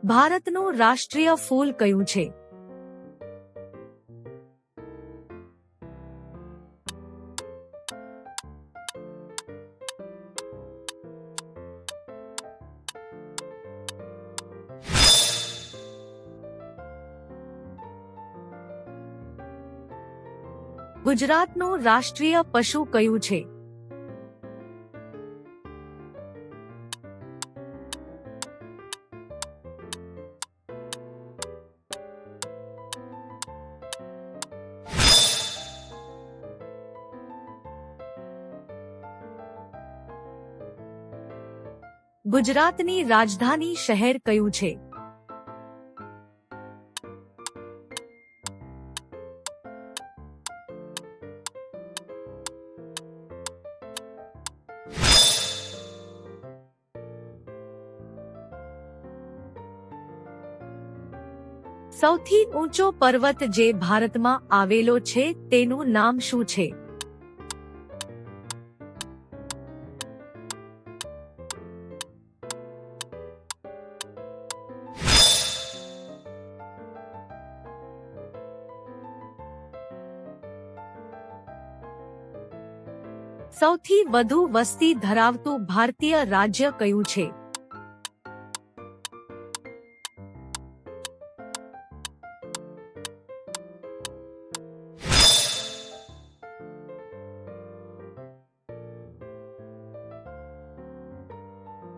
ભારતનું રાષ્ટ્રીય ફૂલ કયું છે? ગુજરાતનું રાષ્ટ્રીય પશુ કયું છે? ગુજરાતની રાજધાની શહેર કયું છે? સૌથી ઊંચો પર્વત જે ભારતમાં આવેલો છે તેનું નામ શું છે? સૌથી વધુ વસ્તી ધરાવતું ભારતીય રાજ્ય કયું છે?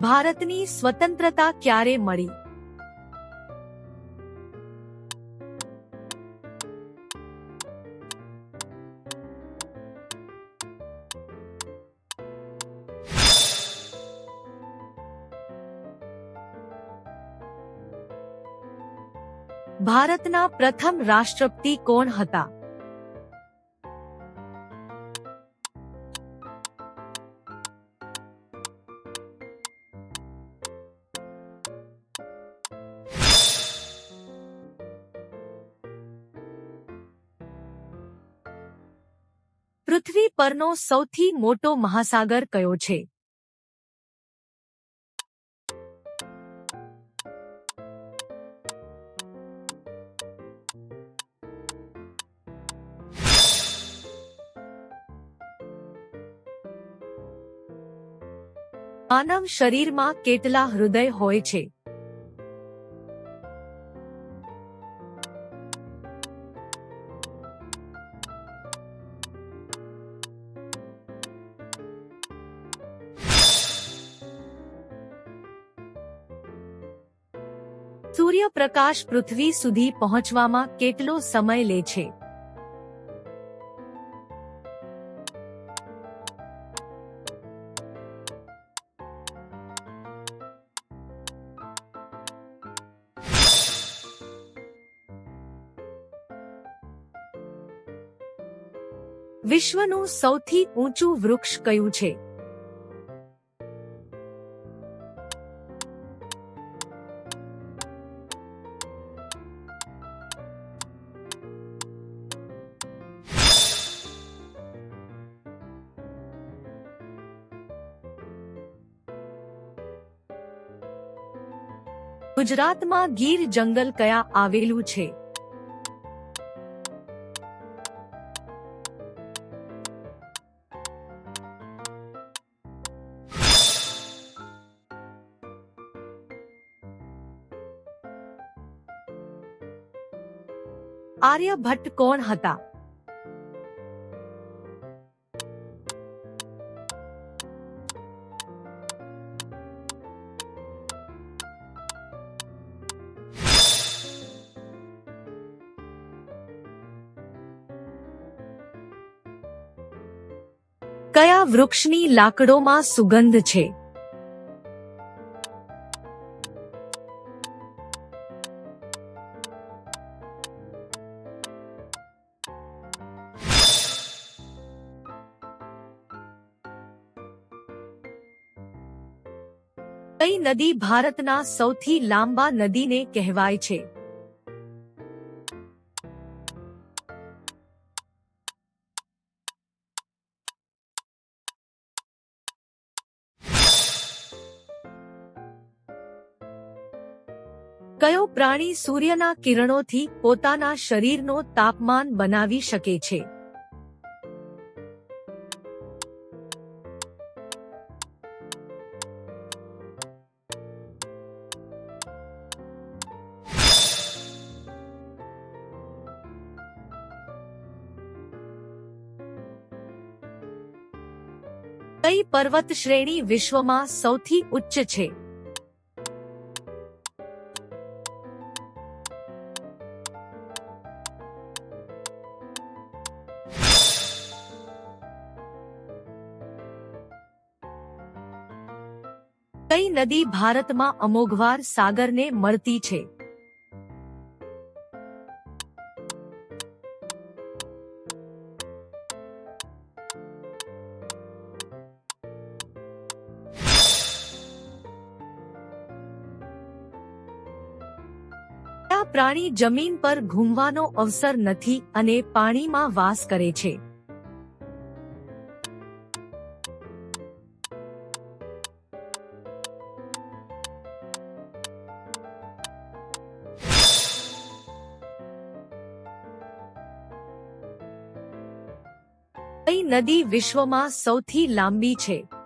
ભારતની સ્વતંત્રતા ક્યારે મળી? ભારતના પ્રથમ રાષ્ટ્રપતિ કોણ હતા? પૃથ્વી પરનો સૌથી મોટો મહાસાગર કયો છે? માનવ શરીરમાં કેટલા હૃદય હોય છે? સૂર્યપ્રકાશ પૃથ્વી સુધી પહોંચવામાં કેટલો સમય લે છે? વિશ્વનું સૌથી ઊંચું વૃક્ષ કયું છે? ગુજરાતમાં ગીર જંગલ કયા આવેલું છે? આર્યભટ્ટ કોણ હતા? કયા વૃક્ષની લાકડોમાં સુગંધ છે? કઈ નદી ભારતના સૌથી લાંબા નદીને કહેવાય છે? કયો પ્રાણી સૂર્યના કિરણોથી પોતાના શરીરનો તાપમાન બનાવી શકે છે? કઈ પર્વત શ્રેણી વિશ્વમાં સૌથી ઉચ્ચ છે? કઈ નદી ભારતમાં અમોઘવાર સાગરને મળતી છે? કયા પ્રાણી જમીન પર ઘૂમવાનો અવસર નથી અને પાણીમાં વાસ કરે છે? કઈ નદી વિશ્વમાં સૌથી લાંબી છે?